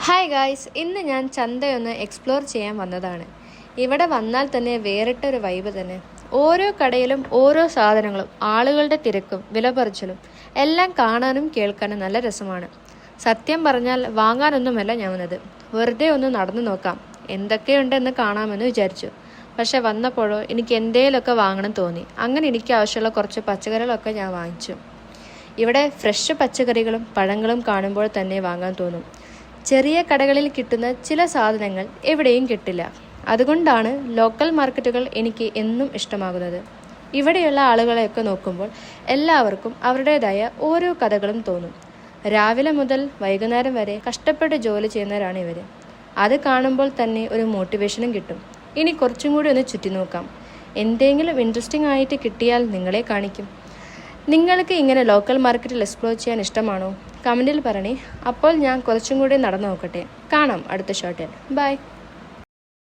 Hi guys, ഇന്ന് ഞാൻ ചന്തയൊന്ന് explore ചെയ്യാൻ വന്നതാണ്. ഇവിടെ വന്നാൽ തന്നെ വേറിട്ടൊരു വൈബ് തന്നെ. ഓരോ കടയിലും ഓരോ സാധനങ്ങളും, ആളുകളുടെ തിരക്കും വിലപറിച്ചലും എല്ലാം കാണാനും കേൾക്കാനും നല്ല രസമാണ്. സത്യം പറഞ്ഞാൽ വാങ്ങാനൊന്നുമല്ല ഞാൻ വന്നത്, വെറുതെ ഒന്ന് നടന്നു നോക്കാം, എന്തൊക്കെയുണ്ടെന്ന് കാണാമെന്ന് വിചാരിച്ചു. പക്ഷെ വന്നപ്പോഴോ എനിക്ക് എന്തേലൊക്കെ വാങ്ങണം തോന്നി. അങ്ങനെ എനിക്ക് ആവശ്യമുള്ള കുറച്ച് പച്ചക്കറികളൊക്കെ ഞാൻ വാങ്ങിച്ചു. ഇവിടെ ഫ്രഷ് പച്ചക്കറികളും പഴങ്ങളും കാണുമ്പോൾ തന്നെ വാങ്ങാൻ തോന്നും. ചെറിയ കടകളിൽ കിട്ടുന്ന ചില സാധനങ്ങൾ എവിടെയും കിട്ടില്ല. അതുകൊണ്ടാണ് ലോക്കൽ മാർക്കറ്റുകൾ എനിക്ക് എന്നും ഇഷ്ടമാകുന്നത്. ഇവിടെയുള്ള ആളുകളെയൊക്കെ നോക്കുമ്പോൾ എല്ലാവർക്കും അവരുടേതായ ഓരോ കഥകളും തോന്നും. രാവിലെ മുതൽ വൈകുന്നേരം വരെ കഷ്ടപ്പെട്ട് ജോലി ചെയ്യുന്നവരാണ് ഇവർ. അത് കാണുമ്പോൾ തന്നെ ഒരു മോട്ടിവേഷനും കിട്ടും. ഇനി കുറച്ചും കൂടി ഒന്ന് ചുറ്റി നോക്കാം. എന്തെങ്കിലും ഇൻട്രസ്റ്റിംഗ് ആയിട്ട് കിട്ടിയാൽ നിങ്ങളെ കാണിക്കും. നിങ്ങൾക്ക് ഇങ്ങനെ ലോക്കൽ മാർക്കറ്റിൽ എക്സ്പ്ലോർ ചെയ്യാൻ ഇഷ്ടമാണോ? കമൻറ്റിൽ പറയണേ. അപ്പോൾ ഞാൻ കുറച്ചും കൂടി നടന്നു നോക്കട്ടെ. കാണാം അടുത്ത ഷോട്ടിൽ. ബൈ.